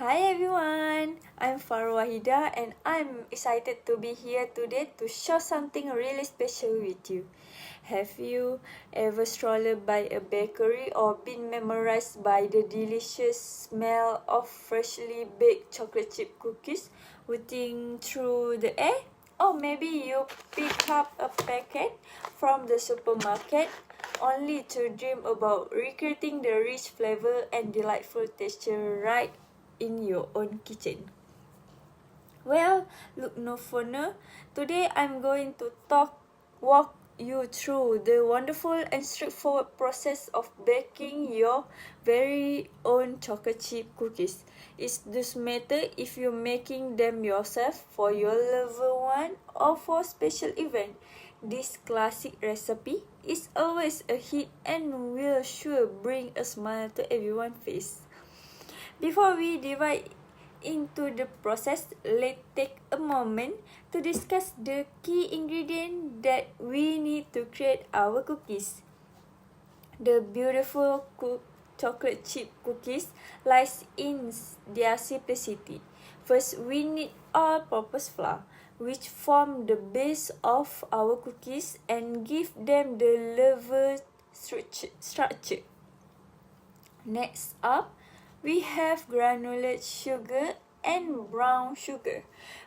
Hi everyone, I'm Farwahida and I'm excited to be here today to share something really special with you. Have you ever strolled by a bakery or been memorized by the delicious smell of freshly baked chocolate chip cookies whizzing through the air? Or maybe you pick up a packet from the supermarket only to dream about recreating the rich flavor and delightful texture right in your own kitchen. Well, look no further. Today I'm going to walk you through the wonderful and straightforward process of baking your very own chocolate chip cookies. It doesn't matter if you're making them yourself for your loved one or for special event. This classic recipe is always a hit and will sure bring a smile to everyone's face. Before we dive into the process, let's take a moment to discuss the key ingredient that we need to create our cookies. The beautiful chocolate chip cookies lies in their simplicity. First, we need all-purpose flour, which form the base of our cookies and give them the level structure. Next up, we have granulated sugar and brown sugar,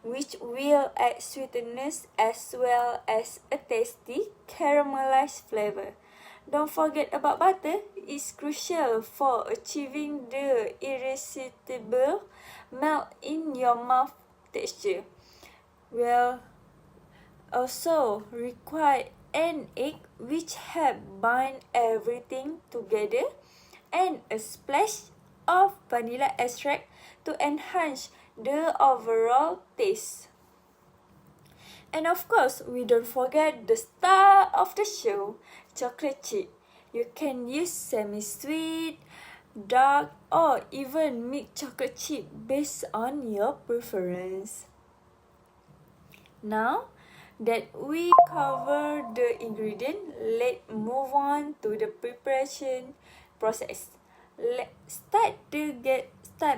which will add sweetness as well as a tasty caramelized flavor. Don't forget about butter. It's crucial for achieving the irresistible melt in your mouth texture. We'll also require an egg which help bind everything together and a splash of vanilla extract to enhance the overall taste. And of course, we don't forget the star of the show, chocolate chip. You can use semi-sweet, dark, or even milk chocolate chip based on your preference. Now that we cover the ingredient, let's move on to the preparation process. Let's start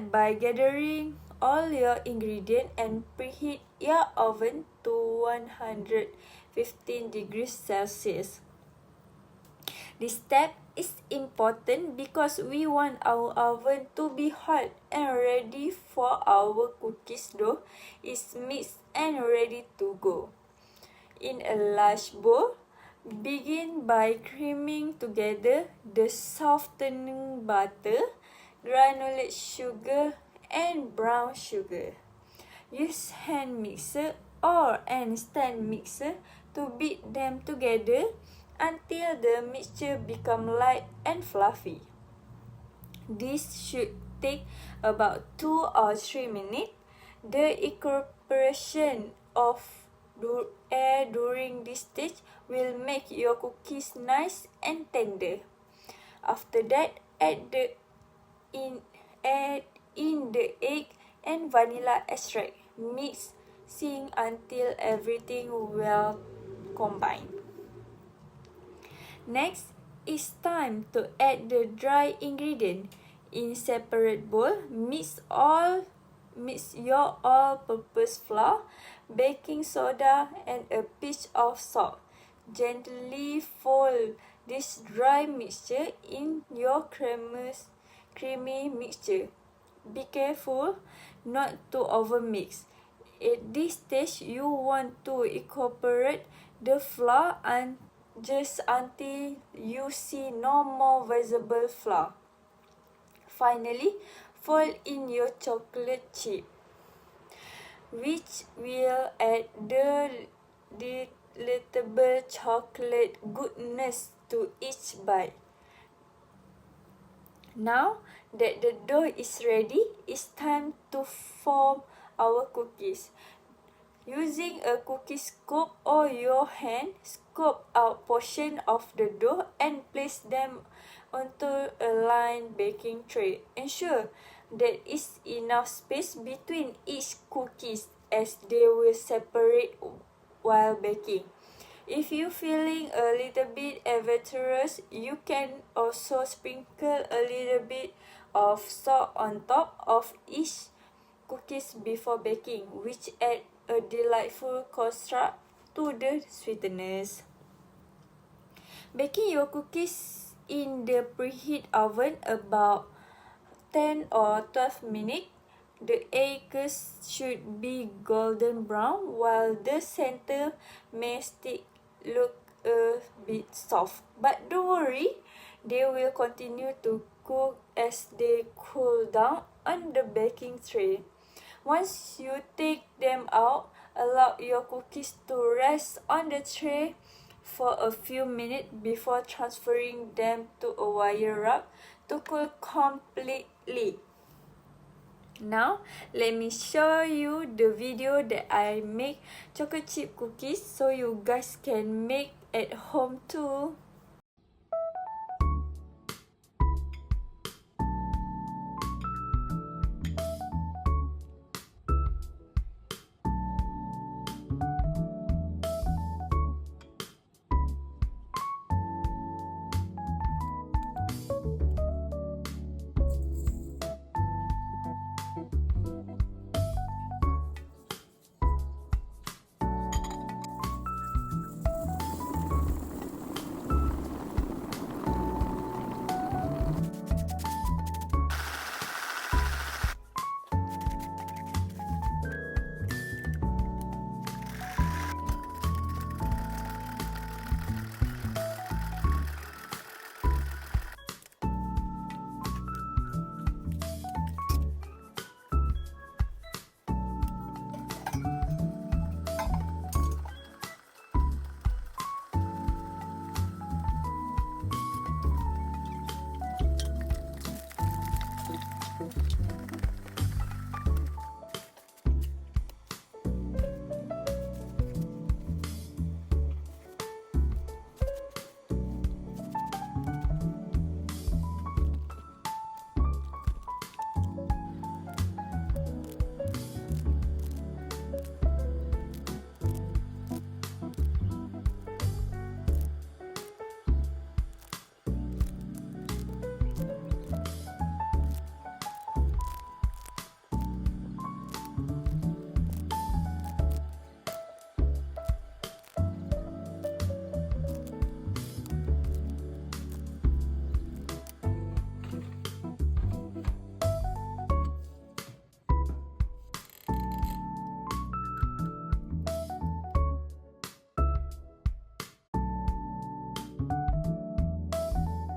by gathering all your ingredients and preheat your oven to 115 degrees Celsius. This step is important because we want our oven to be hot and ready for our cookies dough is mixed and ready to go. In a large bowl, begin by creaming together the softening butter, granulated sugar, and brown sugar. Use hand mixer or an stand mixer to beat them together until the mixture becomes light and fluffy. This should take about 2 or 3 minutes. The incorporation of air during this stage will make your cookies nice and tender. After that, add in the egg and vanilla extract. Mixing until everything well combined. Next, it's time to add the dry ingredient. In separate bowl, mix your all-purpose flour, baking soda, and a pinch of salt. Gently fold this dry mixture in your creamy mixture. Be careful not to overmix. At this stage, you want to incorporate the flour and just until you see no more visible flour. Finally, fold in your chocolate chip, which will add the delectable chocolate goodness to each bite. Now that the dough is ready, it's time to form our cookies. Using a cookie scoop or your hand, scoop out portion of the dough and place them onto a lined baking tray. Ensure there is enough space between each cookies as they will separate while baking. If you're feeling a little bit adventurous, you can also sprinkle a little bit of salt on top of each cookies before baking, which add a delightful contrast to the sweetness. Baking your cookies in the preheat oven about 10 or 12 minutes. The eggs should be golden brown, while the center may still look a bit soft. But don't worry, they will continue to cook as they cool down on the baking tray. Once you take them out, allow your cookies to rest on the tray for a few minutes before transferring them to a wire rack to cool completely. Now, let me show you the video that I make chocolate chip cookies so you guys can make at home too.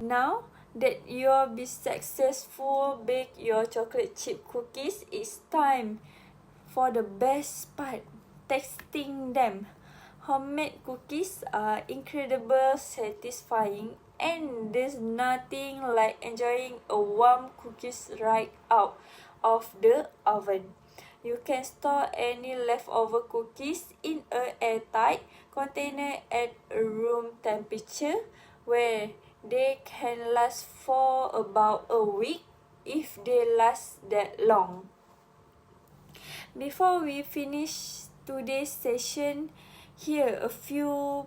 Now that you'll be successful bake your chocolate chip cookies, it's time for the best part, tasting them. Homemade cookies are incredibly satisfying, and there's nothing like enjoying a warm cookies right out of the oven. You can store any leftover cookies in a airtight container at room temperature where they can last for about a week if they last that long. Before we finish today's session, here are a few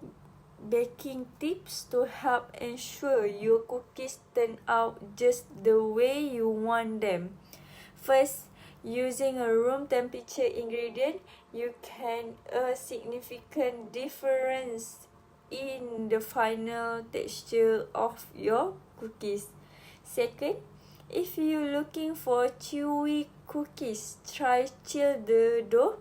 baking tips to help ensure your cookies turn out just the way you want them. First, using a room temperature ingredient, you can a significant difference in the final texture of your cookies. Second, if you're looking for chewy cookies, try chill the dough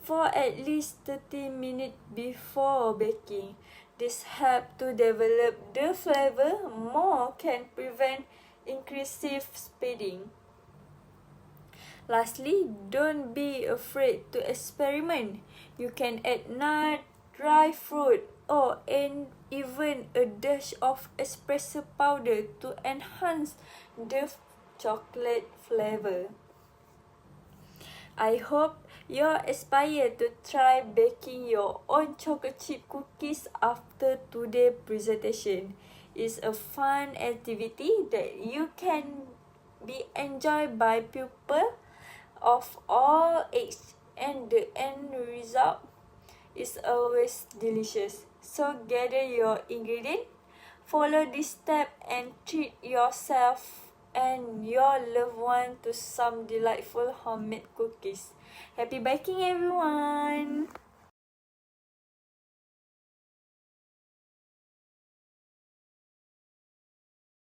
for at least 30 minutes before baking. This helps to develop the flavor more, can prevent excessive speeding. Lastly, don't be afraid to experiment. You can add nut, dry fruit, or even a dash of espresso powder to enhance the chocolate flavor. I hope you're inspired to try baking your own chocolate chip cookies after today's presentation. It's a fun activity that you can be enjoyed by pupils of all ages, and the end result is always delicious. So gather your ingredients, follow this step, and treat yourself and your loved one to some delightful homemade cookies. Happy baking, everyone!